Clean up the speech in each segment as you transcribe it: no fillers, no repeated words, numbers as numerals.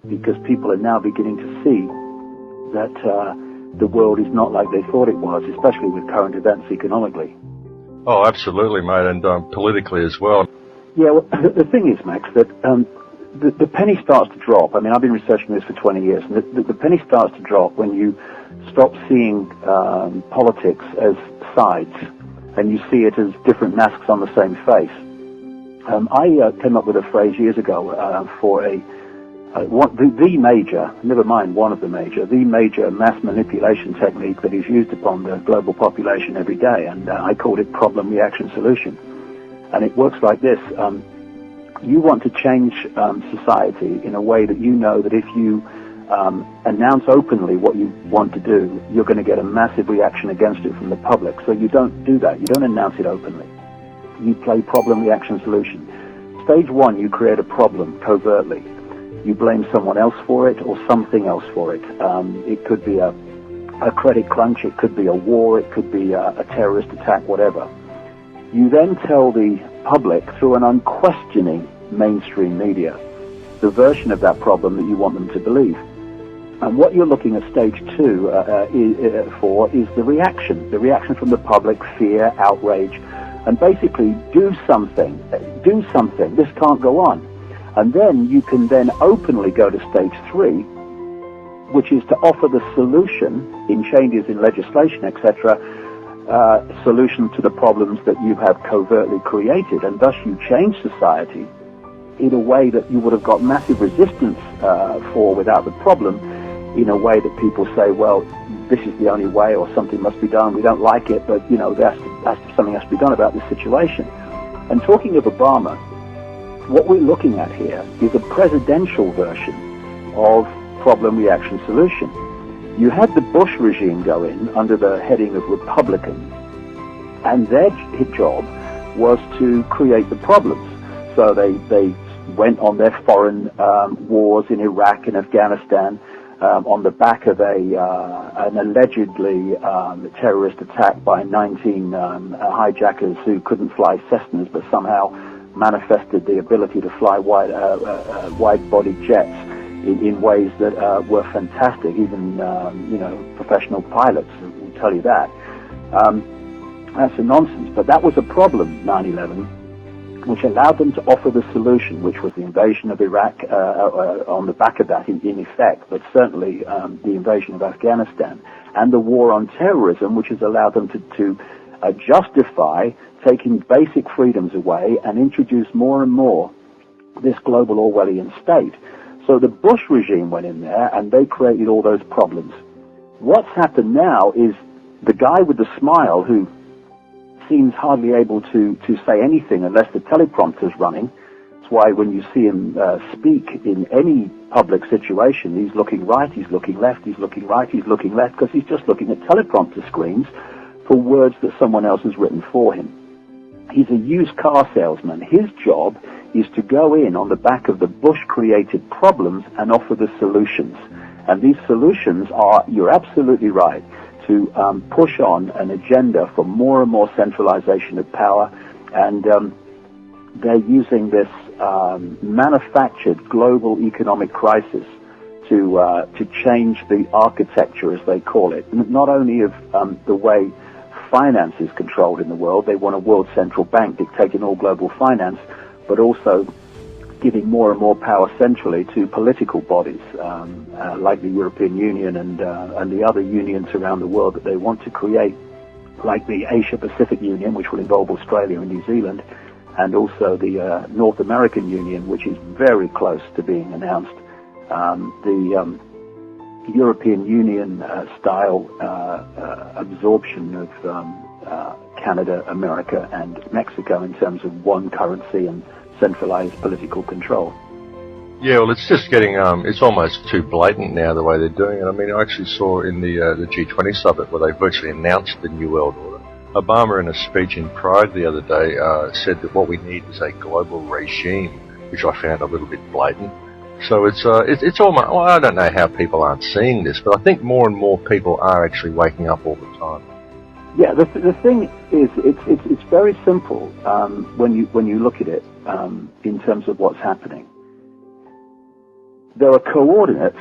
because people are now beginning to see that the world is not like they thought it was, especially with current events economically. Oh, absolutely, mate, and politically as well. Yeah, well, the thing is, Max, that the penny starts to drop. I mean, I've been researching this for 20 years, and the penny starts to drop when you stop seeing politics as sides, and you see it as different masks on the same face. I came up with a phrase years ago for the major, never mind one of the major mass manipulation technique that is used upon the global population every day, and I called it problem, reaction, solution. And it works like this. You want to change society in a way that you know that if you announce openly what you want to do, you're going to get a massive reaction against it from the public. So you don't do that. You don't announce it openly. You play problem, reaction, solution. Stage one, you create a problem covertly. You blame someone else for it or something else for it. It could be a credit crunch, it could be a war, it could be a terrorist attack, whatever. You then tell the public through an unquestioning mainstream media the version of that problem that you want them to believe. And what you're looking at stage two for is the reaction from the public, fear, outrage, and basically do something, this can't go on. And then you can then openly go to stage three, which is to offer the solution in changes in legislation, etc., solution to the problems that you have covertly created, and thus you change society in a way that you would have got massive resistance for without the problem, in a way that people say, well, this is the only way, or something must be done, we don't like it, but something has to be done about this situation. And talking of Obama, what we're looking at here is a presidential version of problem, reaction, solution. You had the Bush regime go in under the heading of Republicans, and their job was to create the problems. So they went on their foreign wars in Iraq and Afghanistan on the back of an allegedly terrorist attack by 19 hijackers who couldn't fly Cessnas but somehow manifested the ability to fly wide-body jets in ways that were fantastic. Even professional pilots will tell you that. That's a nonsense, but that was a problem, 9/11, which allowed them to offer the solution, which was the invasion of Iraq on the back of that, in effect, but certainly the invasion of Afghanistan, and the war on terrorism, which has allowed them to justify taking basic freedoms away and introduce more and more this global Orwellian state. So the Bush regime went in there and they created all those problems. What's happened now is the guy with the smile, who seems hardly able to say anything unless the teleprompter's running. That's why when you see him speak in any public situation, he's looking right, he's looking left, he's looking right, he's looking left, because he's just looking at teleprompter screens for words that someone else has written for him. He's a used car salesman. His job is to go in on the back of the Bush-created problems and offer the solutions. And these solutions are, you're absolutely right, to push on an agenda for more and more centralization of power. And they're using this manufactured global economic crisis to change the architecture, as they call it, not only of the way finance is controlled in the world. They want a world central bank dictating all global finance, but also giving more and more power centrally to political bodies like the European Union and the other unions around the world that they want to create, like the Asia-Pacific Union, which will involve Australia and New Zealand, and also the North American Union, which is very close to being announced. The European Union style absorption of Canada, America, and Mexico in terms of one currency and centralized political control. Yeah, well, it's just getting, it's almost too blatant now the way they're doing it. I mean, I actually saw in the G20 summit where they virtually announced the New World Order. Obama, in a speech in Pride the other day, said that what we need is a global regime, which I found a little bit blatant. So it's almost, well, I don't know how people aren't seeing this, but I think more and more people are actually waking up all the time. Yeah, the thing is, it's very simple when you look at it in terms of what's happening. there are coordinates,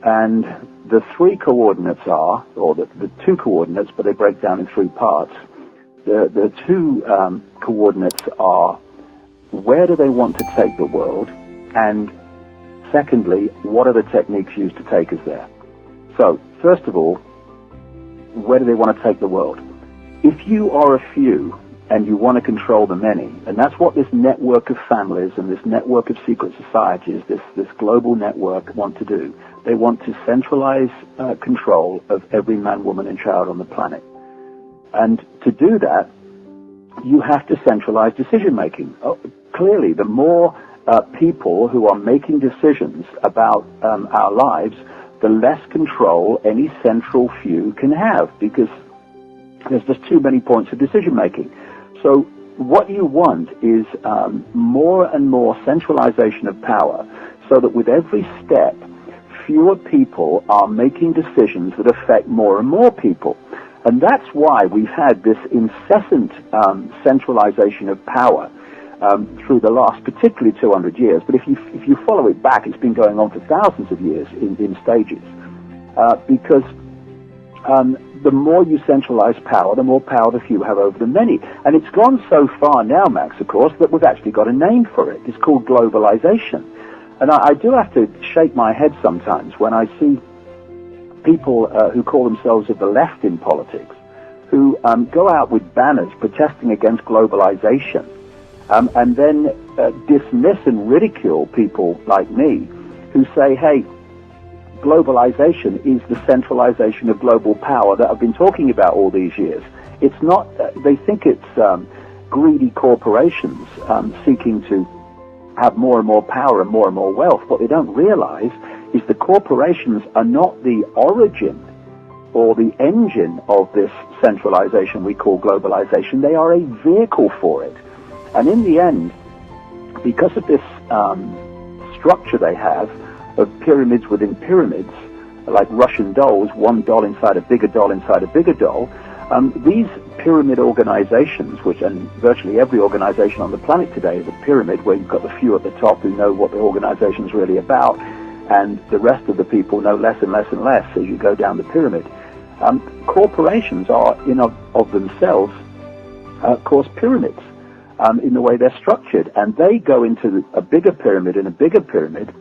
and the three coordinates are, or the two coordinates, but they break down in three parts. The two coordinates are, where do they want to take the world, and secondly, what are the techniques used to take us there? So, first of all, where do they want to take the world? If you are a few and you want to control the many, and that's what this network of families and this network of secret societies, this global network want to do. They want to centralize control of every man, woman, and child on the planet. And to do that, you have to centralize decision-making. Clearly, the more people who are making decisions about our lives, the less control any central few can have, because there's just too many points of decision-making. So what you want is more and more centralization of power, so that with every step, fewer people are making decisions that affect more and more people. And that's why we've had this incessant centralization of power through the last, particularly 200 years. But if you follow it back, it's been going on for thousands of years in stages. Because the more you centralize power, the more power the few have over the many. And it's gone so far now, Max, of course, that we've actually got a name for it. It's called globalization. And I do have to shake my head sometimes when I see people who call themselves of the left in politics, who go out with banners protesting against globalization, and then dismiss and ridicule people like me who say, hey, globalization is the centralization of global power that I've been talking about all these years. It's not, they think it's greedy corporations seeking to have more and more power and more wealth. What they don't realize is the corporations are not the origin or the engine of this centralization we call globalization. They are a vehicle for it. And in the end, because of this structure they have of pyramids within pyramids, like Russian dolls, one doll inside a bigger doll inside a bigger doll, these pyramid organizations, and virtually every organization on the planet today is a pyramid, where you've got the few at the top who know what the organization is really about, and the rest of the people know less and less and less as you go down the pyramid. Corporations are, in of themselves, of course, pyramids in the way they're structured, and they go into a bigger pyramid and a bigger pyramid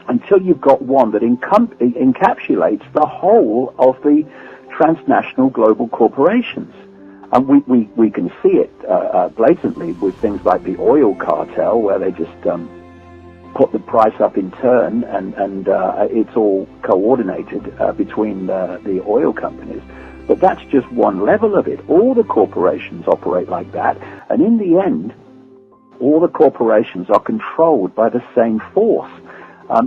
until you've got one that encapsulates the whole of the transnational global corporations. And we can see it blatantly with things like the oil cartel, where they just put the price up in turn, and it's all coordinated between the oil companies. But that's just one level of it. All the corporations operate like that, and in the end, all the corporations are controlled by the same force.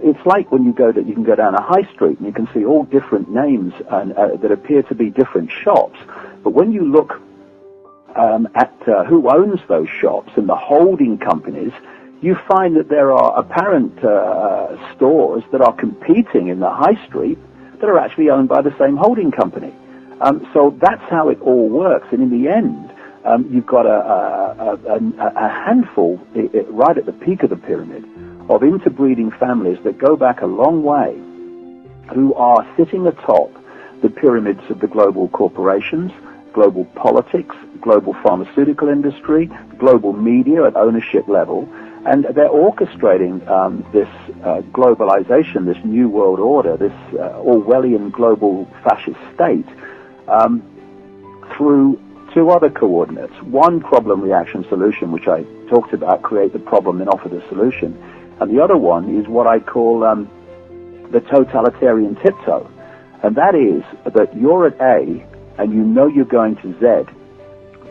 It's like when you can go down a high street and you can see all different names that appear to be different shops. But when you look at who owns those shops and the holding companies, you find that there are apparent stores that are competing in the high street that are actually owned by the same holding company. So that's how it all works. And in the end, you've got a handful right at the peak of the pyramid of interbreeding families that go back a long way, who are sitting atop the pyramids of the global corporations, global politics, global pharmaceutical industry, global media at ownership level, and they're orchestrating this globalization, this new world order, this Orwellian global fascist state through two other coordinates. One, problem, reaction, solution, which I talked about, create the problem and offer the solution. And the other one is what I call the totalitarian tiptoe. And that is that you're at A and you know you're going to Z,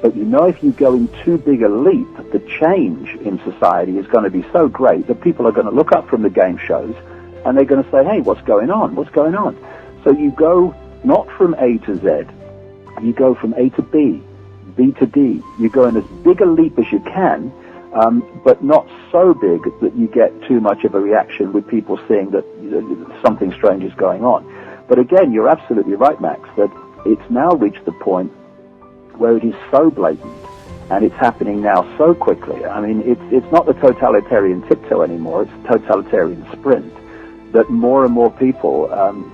but you know if you go in too big a leap, the change in society is going to be so great that people are going to look up from the game shows and they're going to say, hey, what's going on? What's going on? So you go not from A to Z, you go from A to B, B to D. You go in as big a leap as you can, but not so big that you get too much of a reaction with people seeing that something strange is going on. But again, you're absolutely right, Max, that it's now reached the point where it is so blatant, and it's happening now so quickly. I mean, it's not the totalitarian tiptoe anymore, it's totalitarian sprint. that more and more people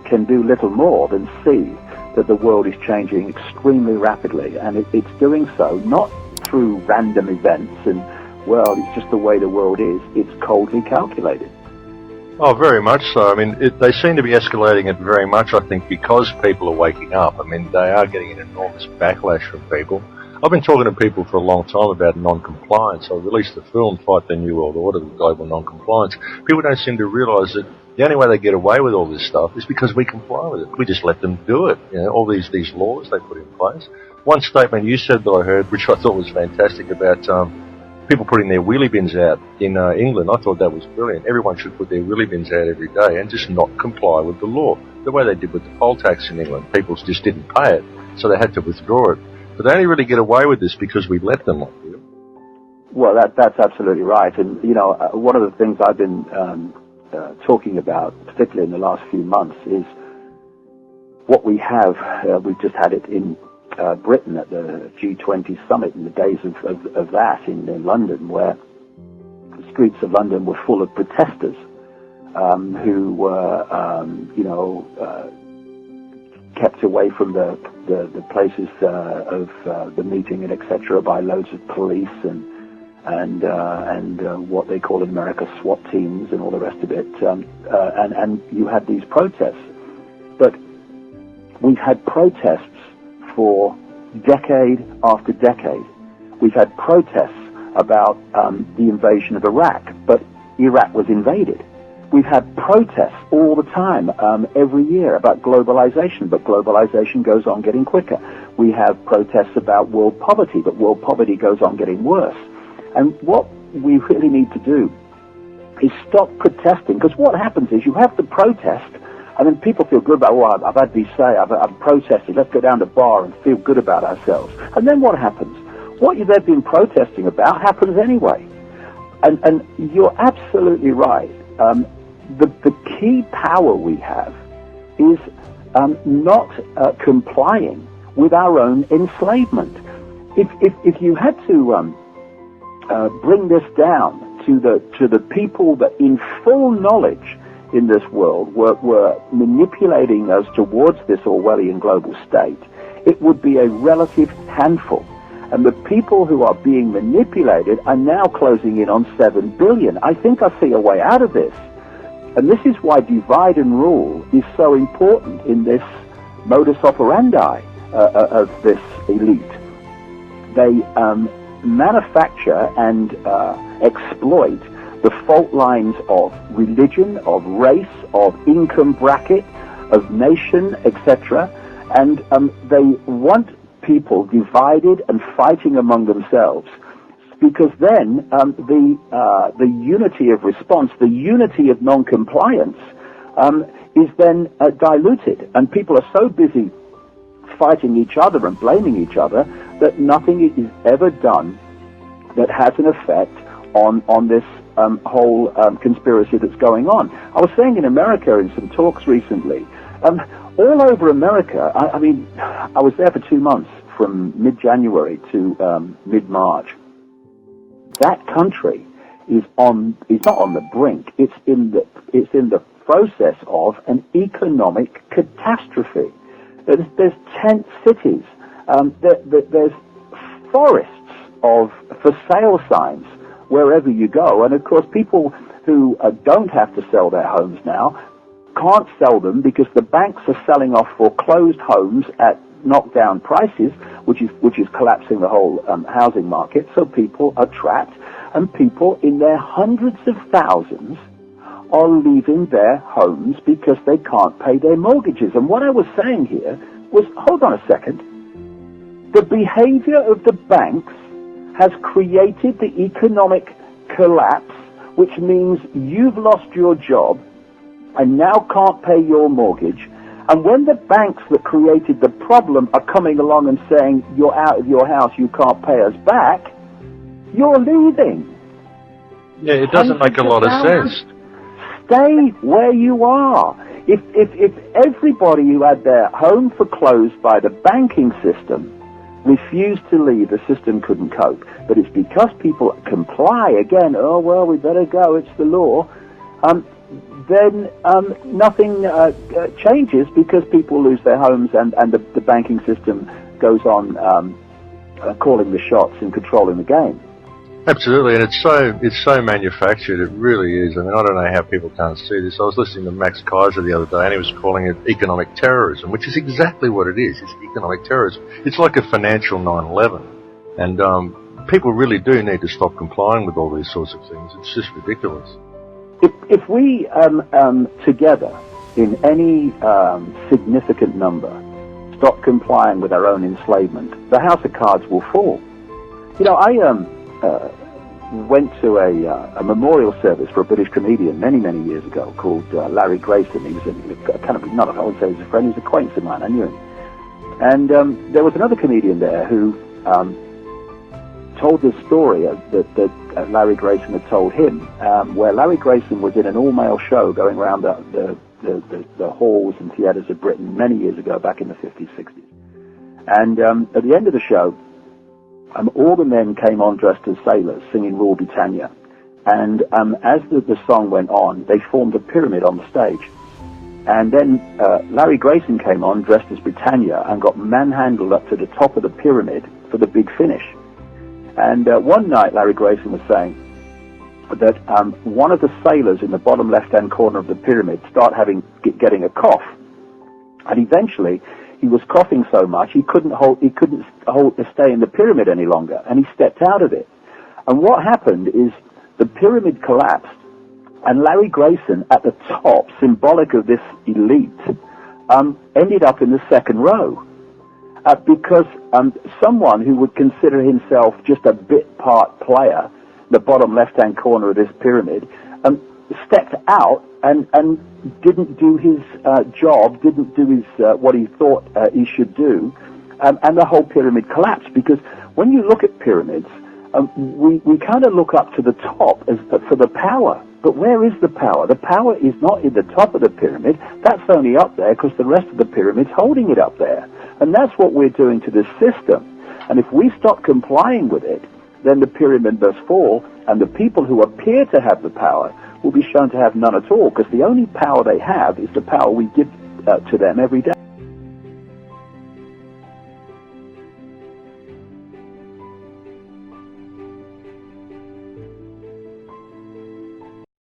can do little more than see that the world is changing extremely rapidly, and it's doing so not through random events and, well, it's just the way the world is. It's coldly calculated. Oh, very much so. I mean, they seem to be escalating it very much, I think, because people are waking up. I mean, they are getting an enormous backlash from people. I've been talking to people for a long time about non-compliance. I released the film, Fight the New World Order, the global non-compliance. People don't seem to realise that the only way they get away with all this stuff is because we comply with it. We just let them do it. You know, all these laws they put in place. One statement you said that I heard, which I thought was fantastic, about people putting their wheelie bins out in England. I thought that was brilliant. Everyone should put their wheelie bins out every day and just not comply with the law. The way they did with the poll tax in England. People just didn't pay it, so they had to withdraw it. But they only really get away with this because we let them. Well, that's absolutely right. And, you know, one of the things I've been talking about, particularly in the last few months, is what we have. We've just had it in Britain at the G20 summit, in the days of that in London, where the streets of London were full of protesters who were, kept away from the places of the meeting and etc. by loads of police and what they call in America SWAT teams and all the rest of it. And you had these protests, but we've had protests for decade after decade. We've had protests about the invasion of Iraq, but Iraq was invaded. We've had protests all the time, every year, about globalization, but globalization goes on getting quicker. We have protests about world poverty, but world poverty goes on getting worse. And what we really need to do is stop protesting, because what happens is you have the protest, and then people feel good about, well, I've had these say, I've protested, let's go down to the bar and feel good about ourselves. And then what happens? What they've been protesting about happens anyway. And you're absolutely right. The key power we have is not complying with our own enslavement. If you had to bring this down to the people that, in full knowledge in this world, were manipulating us towards this Orwellian global state, it would be a relative handful. And the people who are being manipulated are now closing in on 7 billion. I think I see a way out of this. And this is why divide and rule is so important in this modus operandi of this elite. They manufacture and exploit the fault lines of religion, of race, of income bracket, of nation, etc. And they want people divided and fighting among themselves, because then the unity of response, the unity of non-compliance, is then diluted, and people are so busy fighting each other and blaming each other that nothing is ever done that has an effect on this whole conspiracy that's going on. I was saying in America in some talks recently, all over America, I mean, I was there for 2 months, from mid-January to mid-March. That country is not on the brink. It's in the process of an economic catastrophe. There's tent cities. There's forests of for sale signs wherever you go, and of course people who don't have to sell their homes now can't sell them because the banks are selling off foreclosed homes at knockdown prices, which is collapsing the whole housing market. So people are trapped, and people in their hundreds of thousands are leaving their homes because they can't pay their mortgages. And what I was saying here was, hold on a second, the behavior of the banks has created the economic collapse, which means you've lost your job and now can't pay your mortgage. And when the banks that created the problem are coming along and saying, you're out of your house, you can't pay us back, you're leaving. Yeah, it doesn't make a lot of sense. Stay where you are. If everybody who had their home foreclosed by the banking system refused to leave, the system couldn't cope. But it's because people comply again, oh, well, we better go, it's the law. then nothing changes because people lose their homes and the banking system goes on calling the shots and controlling the game. Absolutely, and it's so manufactured. It really is. I mean, I don't know how people can't see this. I was listening to Max Kaiser the other day, and he was calling it economic terrorism, which is exactly what it is. It's economic terrorism. It's like a financial 9/11, and people really do need to stop complying with all these sorts of things. It's just ridiculous. If we together, in any significant number, stop complying with our own enslavement, the house of cards will fall. You know, I went to a memorial service for a British comedian many years ago called Larry Grayson. He was a kind of, I wouldn't say he was a friend, he was an acquaintance of mine, I knew him. And there was another comedian there who told this story that Larry Grayson had told him, where Larry Grayson was in an all-male show going around the halls and theatres of Britain many years ago, back in the 50s, 60s. And at the end of the show, all the men came on dressed as sailors, singing Rule Britannia. And as the song went on, they formed a pyramid on the stage. And then Larry Grayson came on dressed as Britannia and got manhandled up to the top of the pyramid for the big finish. And one night, Larry Grayson was saying that one of the sailors in the bottom left-hand corner of the pyramid started getting a cough. And eventually, he was coughing so much he couldn't stay in the pyramid any longer, and he stepped out of it. And what happened is the pyramid collapsed, and Larry Grayson at the top, symbolic of this elite, ended up in the second row because someone who would consider himself just a bit part player, the bottom left-hand corner of this pyramid, stepped out and didn't do his job, didn't do his what he thought he should do, and the whole pyramid collapsed. Because when you look at pyramids, we kind of look up to the top for the power. But where is the power? The power is not in the top of the pyramid. That's only up there because the rest of the pyramid's holding it up there. And that's what we're doing to this system. And if we stop complying with it, then the pyramid does fall, and the people who appear to have the power will be shown to have none at all, because the only power they have is the power we give to them every day.